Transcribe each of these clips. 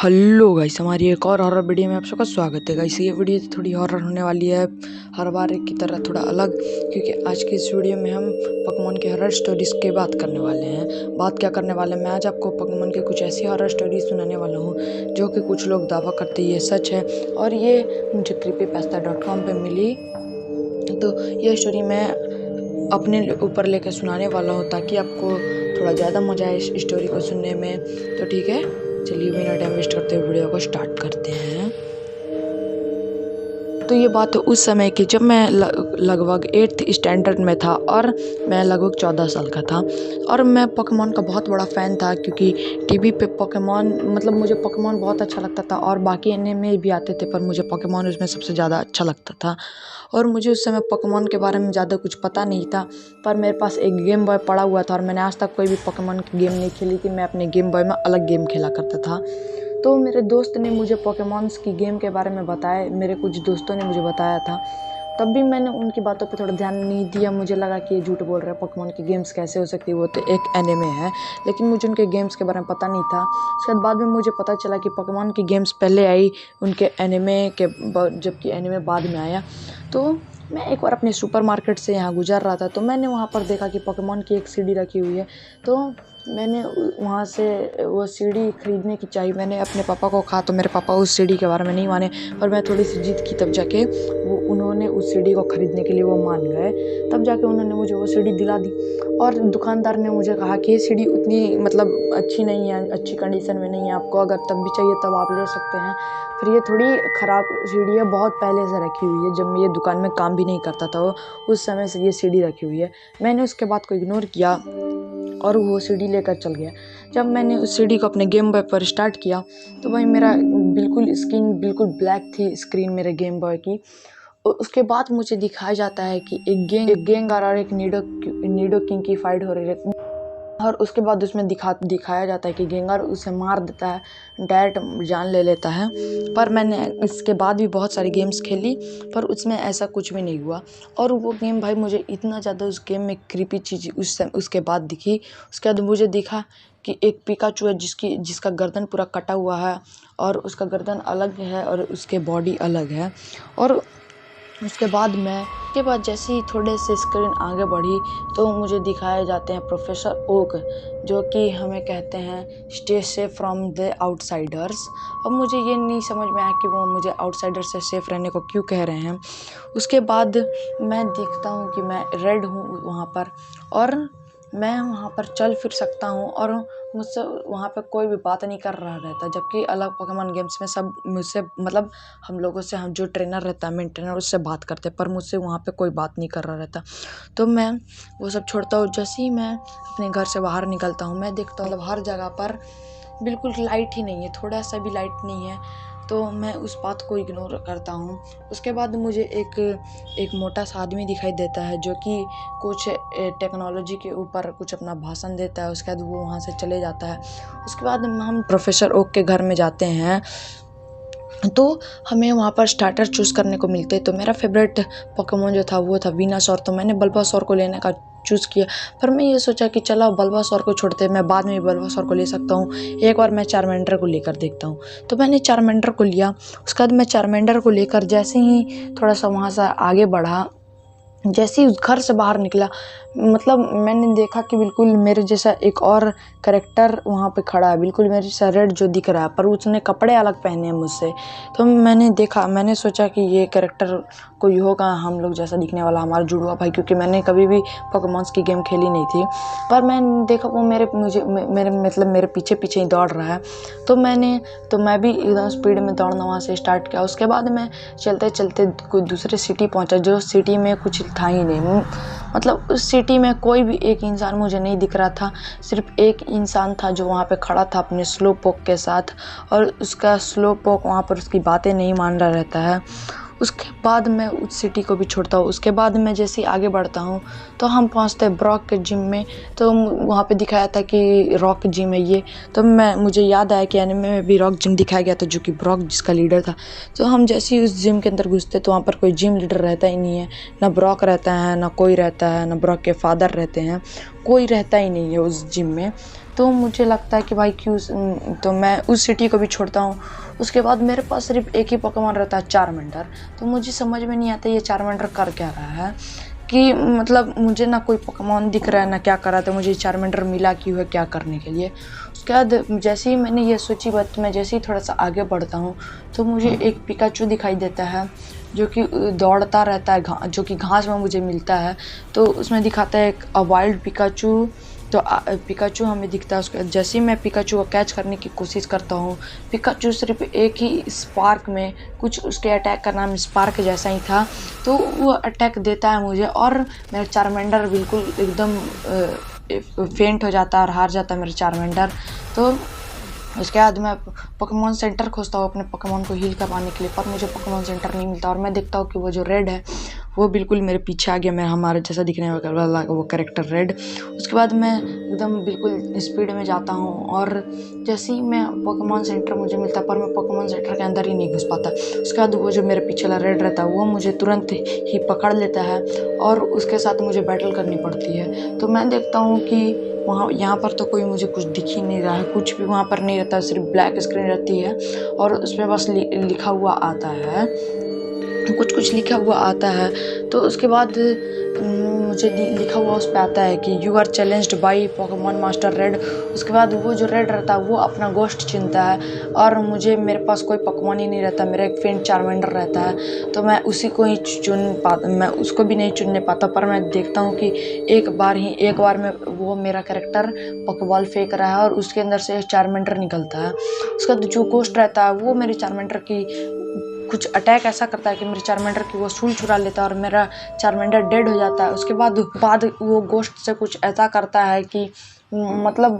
Hello guys, हमारी एक और हॉरर वीडियो में आप सबका स्वागत है गाइस। ये वीडियो थोड़ी हॉरर होने वाली है, हर बार की तरह थोड़ा अलग, क्योंकि आज की इस वीडियो में हम पोकेमॉन के हॉरर स्टोरीज की बात करने वाले हैं। बात क्या करने वाले हैं, मैं आज आपको पोकेमॉन के कुछ ऐसी हॉरर स्टोरीज सुनाने वाला हूँ जो कि कुछ लोग दावा करते ये सच है, और ये मुझे creepypasta.com पे मिली। तो ये स्टोरी मैं अपने ऊपर लेकर सुनाने वाला हूँ ताकि आपको थोड़ा ज़्यादा मज़ा आए इस स्टोरी को सुनने में। तो ठीक है, चलिए बिना टाइम वेस्ट करते हुए वीडियो को स्टार्ट करते हैं। तो ये बात उस समय की जब मैं लगभग 8th स्टैंडर्ड में था और मैं लगभग 14 साल का था, और मैं पोकेमॉन का बहुत बड़ा फ़ैन था, क्योंकि टीवी पे पोकेमॉन मुझे पोकेमॉन बहुत अच्छा लगता था, और बाकी एनिमे भी आते थे पर मुझे पोकेमॉन उसमें सबसे ज़्यादा अच्छा लगता था। और मुझे उस समय पोकेमॉन के बारे में ज़्यादा कुछ पता नहीं था, पर मेरे पास एक गेम बॉय पड़ा हुआ था और मैंने आज तक कोई भी पोकेमॉन की गेम नहीं खेली थी। मैं अपने गेम बॉय में अलग गेम खेला करता था। तो मेरे दोस्त ने मुझे पोकेमॉन्स की गेम के बारे में बताया, मेरे कुछ दोस्तों ने मुझे बताया था। तब भी मैंने उनकी बातों पे थोड़ा ध्यान नहीं दिया। मुझे लगा कि ये झूठ बोल रहे हैं, पोकेमॉन की गेम्स कैसे हो सकती है, वो तो एक एनिमे है। लेकिन मुझे उनके गेम्स के बारे में पता नहीं था। उसके बाद में मुझे पता चला कि पोकेमॉन की गेम्स पहले आई उनके एनिमे के, जबकि एनिमे बाद में आया। तो मैं एक बार अपने सुपरमार्केट से यहाँ गुजर रहा था, तो मैंने वहाँ पर देखा कि पोकेमॉन की एक सीडी रखी हुई है। तो मैंने वहाँ से वो सीडी ख़रीदने की चाहिए। मैंने अपने पापा को कहा, तो मेरे पापा उस सीडी के बारे में नहीं माने, पर मैं थोड़ी सी जिद की, तब जाके उन्होंने उस सीडी को ख़रीदने के लिए वो मान गए। तब जाके उन्होंने मुझे वो सीडी दिला दी, और दुकानदार ने मुझे कहा कि ये सीडी उतनी अच्छी नहीं है, अच्छी कंडीशन में नहीं है, आपको अगर तब भी चाहिए तब आप ले सकते हैं। फिर ये थोड़ी ख़राब सीडी है, बहुत पहले से रखी हुई है, जब मैं ये दुकान में काम भी नहीं करता था उस समय से ये सीडी रखी हुई है। मैंने उसके बाद को इग्नोर किया और वो सीडी लेकर चल गया। जब मैंने उस सीडी को अपने गेम बॉय पर स्टार्ट किया, तो भाई मेरा स्क्रीन बिल्कुल ब्लैक थी, स्क्रीन मेरे गेम बॉय की। उसके बाद मुझे दिखाया जाता है कि एक गेंगार और एक निडोकिंग की फाइट हो रही है, और उसके बाद उसमें दिखाया जाता है कि गेंगार उसे मार देता है, डायरेक्ट जान ले लेता है। पर मैंने इसके बाद भी बहुत सारी गेम्स खेली, पर उसमें ऐसा कुछ भी नहीं हुआ। और वो गेम भाई, मुझे इतना ज़्यादा उस गेम में क्रीपी चीज़ उसके बाद दिखी। उसके बाद मुझे दिखा कि एक पिकाचू है जिसका गर्दन पूरा कटा हुआ है, और उसका गर्दन अलग है और उसके बॉडी अलग है। और उसके बाद जैसे ही थोड़े से स्क्रीन आगे बढ़ी, तो मुझे दिखाए जाते हैं प्रोफेसर ओक, जो कि हमें कहते हैं stay safe from the outsiders. अब मुझे ये नहीं समझ में आया कि वो मुझे आउटसाइडर से सेफ रहने को क्यों कह रहे हैं। उसके बाद मैं देखता हूँ कि मैं रेड हूँ वहाँ पर, और मैं वहाँ पर चल फिर सकता हूँ, और मुझसे वहाँ पे कोई भी बात नहीं कर रहा रहता। जबकि अलग पोकेमॉन गेम्स में सब मुझसे हम लोगों से, हम जो ट्रेनर रहता है, मेन ट्रेनर, उससे बात करते, पर मुझसे वहाँ पे कोई बात नहीं कर रहा रहता। तो मैं वो सब छोड़ता हूँ। जैसे ही मैं अपने घर से बाहर निकलता हूँ, मैं देखता हूँ हर जगह पर बिल्कुल लाइट ही नहीं है, थोड़ा सा भी लाइट नहीं है। तो मैं उस बात को इग्नोर करता हूँ। उसके बाद मुझे एक मोटा सा आदमी दिखाई देता है, जो कि कुछ टेक्नोलॉजी के ऊपर कुछ अपना भाषण देता है। उसके बाद वो वहाँ से चले जाता है। उसके बाद हम प्रोफेसर ओक के घर में जाते हैं, तो हमें वहाँ पर स्टार्टर चूज़ करने को मिलते। तो मेरा फेवरेट पोकेमॉन जो था वो था विनासौर, तो मैंने बल्बासौर को लेने का चूज़ किया। पर मैं ये सोचा कि चलो बल्बासौर को छोड़ते, मैं बाद में बल्बासौर को ले सकता हूँ, एक बार मैं चारमेंडर को लेकर देखता हूँ। तो मैंने चारमेंडर को लिया। उसके बाद मैं चारमेंडर को लेकर जैसे ही थोड़ा सा वहाँ से आगे बढ़ा, जैसे ही उस घर से बाहर निकला, मैंने देखा कि बिल्कुल मेरे जैसा एक और कैरेक्टर वहाँ पे खड़ा है, बिल्कुल मेरे जैसा रेड जो दिख रहा है, पर उसने कपड़े अलग पहने हैं मुझसे। तो मैंने सोचा कि ये कैरेक्टर कोई होगा हम लोग जैसा दिखने वाला, हमारा जुड़वा भाई, क्योंकि मैंने कभी भी पोकेमॉन्स की गेम खेली नहीं थी। पर मैंने देखा वो मेरे पीछे पीछे ही दौड़ रहा है। तो मैं भी एकदम स्पीड में दौड़ना वहाँ से स्टार्ट किया। उसके बाद मैं चलते चलते कोई दूसरे सिटी पहुँचा, जो सिटी में कुछ था ही नहीं। उस सिटी में कोई भी एक इंसान मुझे नहीं दिख रहा था। सिर्फ एक इंसान था जो वहाँ पे खड़ा था अपने स्लो पोक के साथ, और उसका स्लो पोक वहाँ पर उसकी बातें नहीं मान रहा रहता है। उसके बाद मैं उस सिटी को भी छोड़ता हूँ। उसके बाद मैं जैसे ही आगे बढ़ता हूँ, तो हम पहुँचते हैं ब्रॉक के जिम में। तो वहाँ पे दिखाया था कि रॉक जिम है ये। तो मुझे याद आया कि एनिमे में भी रॉक जिम दिखाया गया था, जो कि ब्रॉक जिसका लीडर था। तो हम जैसे ही उस जिम के अंदर घुसते, तो वहाँ पर कोई जिम लीडर रहता ही नहीं है, ना ब्रॉक रहता है, ना कोई रहता है, ना ब्रॉक के फादर रहते हैं, कोई रहता ही नहीं है उस जिम में। तो मुझे लगता है कि भाई क्यों तो मैं उस सिटी को भी छोड़ता हूँ। उसके बाद मेरे पास सिर्फ एक ही पोकेमॉन रहता है, चार्मेंडर। तो मुझे समझ में नहीं आता ये चार्मेंडर कर क्या रहा है, कि मतलब मुझे ना कोई पोकेमॉन दिख रहा है ना क्या कर रहा था, मुझे चार्मेंडर मिला क्यों है, क्या करने के लिए। उसके बाद जैसे ही मैंने ये सोची बात, मैं जैसे ही थोड़ा सा आगे बढ़ता हूँ तो मुझे एक पिकाचू दिखाई देता है जो कि दौड़ता रहता है, जो कि घास में मुझे मिलता है। तो उसमें दिखाता है एक वाइल्ड पिकाचू। तो पिकाचू हमें दिखता है। उसके जैसे ही मैं पिकाचू को कैच करने की कोशिश करता हूँ, पिकाचू सिर्फ एक ही स्पार्क में, कुछ उसके अटैक का नाम स्पार्क जैसा ही था, तो वो अटैक देता है मुझे और मेरा चार्मेंडर बिल्कुल एकदम फेंट हो जाता है और हार जाता है मेरा चार्मेंडर। तो उसके बाद मैं पोकेमॉन सेंटर खोजता हूँ अपने पोकेमॉन को हील करवाने के लिए, पर मुझे पोकेमॉन सेंटर नहीं मिलता। और मैं देखता हूँ कि वो जो रेड है वो बिल्कुल मेरे पीछे आ गया, मैं हमारे जैसा दिखने वाला वो कैरेक्टर रेड। उसके बाद मैं एकदम बिल्कुल स्पीड में जाता हूँ और जैसे ही मैं पोकेमॉन सेंटर मुझे मिलता है, पर मैं पोकेमॉन सेंटर के अंदर ही नहीं घुस पाता। उसके बाद वो जो मेरे पीछे वाला रेड रहता है वो मुझे तुरंत ही पकड़ लेता है और उसके साथ मुझे बैटल करनी पड़ती है। तो मैं देखता हूँ कि यहाँ पर तो कोई मुझे कुछ दिख ही नहीं रहा है, कुछ भी वहाँ पर नहीं रहता, सिर्फ ब्लैक स्क्रीन रहती है और उसमें बस लिखा हुआ आता है, कुछ लिखा हुआ आता है। तो उसके बाद मुझे लिखा हुआ उस पर आता है कि you are challenged by Pokemon master Red. उसके बाद वो जो रेड रहता है वो अपना गोश्त चुनता है और मेरे पास कोई पोकेमॉन ही नहीं रहता, मेरा एक फेंट चार्मेंडर रहता है। तो मैं उसी को ही मैं उसको भी नहीं चुनने पाता। पर मैं देखता हूँ कि एक बार में वो मेरा कैरेक्टर पोकेबॉल फेंक रहा है और उसके अंदर से चार्मेंडर निकलता है। उसका जो गोश्त रहता है वो मेरे चार्मेंडर की कुछ अटैक ऐसा करता है कि मेरे चार्मेंडर की वो सूल चुरा लेता है और मेरा चार्मेंडर डेड हो जाता है। उसके बाद वो गोश्त से कुछ ऐसा करता है कि मतलब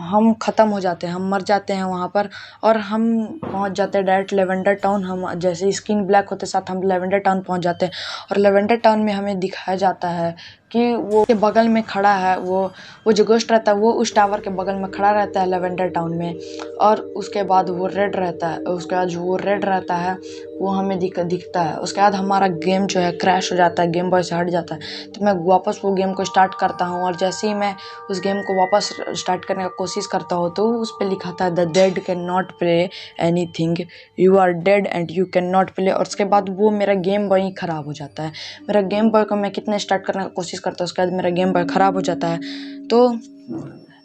हम ख़त्म हो जाते हैं, हम मर जाते हैं वहाँ पर और हम पहुँच जाते हैं डायरेक्ट लेवेंडर टाउन। हम जैसे स्किन ब्लैक होते साथ हम लेवेंडर टाउन पहुँच जाते हैं और लेवेंडर टाउन में हमें दिखाया जाता है कि वो के बगल में खड़ा है, वो जो गोश्त रहता है वो उस टावर के बगल में खड़ा रहता है लेवेंडर टाउन में। और उसके बाद वो रेड रहता है, उसके बाद जो वो रेड रहता है वो हमें दिखता है। उसके बाद हमारा गेम जो है क्रैश हो जाता है, गेम बॉय से हट जाता है। तो मैं वापस वो गेम को स्टार्ट करता हूँ और जैसे ही मैं उस गेम को वापस स्टार्ट करने का कोशिश करता हूँ तो उस पर लिखा था the dead can not play anything, you are dead and you can not play. और उसके बाद वो मेरा गेम बॉय ही ख़राब हो जाता है। मेरा गेम बॉय को मैं कितने स्टार्ट करने का कोशिश करता हूँ, उसके बाद मेरा गेम बॉय ख़राब हो जाता है। तो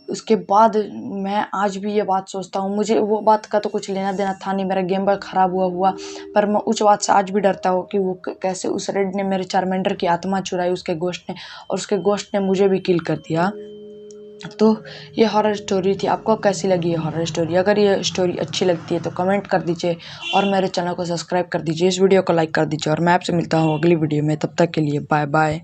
उसके बाद मैं आज भी ये बात सोचता हूँ, मुझे वो बात का तो कुछ लेना देना था नहीं, मेरा गेम बॉय ख़राब हुआ, पर मैं उस बात से आज भी डरता हूँ कि वो कैसे उस रेड ने मेरे चार्मेंडर की आत्मा चुराई उसके गोश्त ने, और उसके गोश्त ने मुझे भी किल कर दिया। तो ये हॉरर स्टोरी थी। आपको कैसी लगी ये हॉरर स्टोरी? अगर ये स्टोरी अच्छी लगती है तो कमेंट कर दीजिए और मेरे चैनल को सब्सक्राइब कर दीजिए, इस वीडियो को लाइक कर दीजिए और मैं आपसे मिलता हूँ अगली वीडियो में। तब तक के लिए बाय बाय।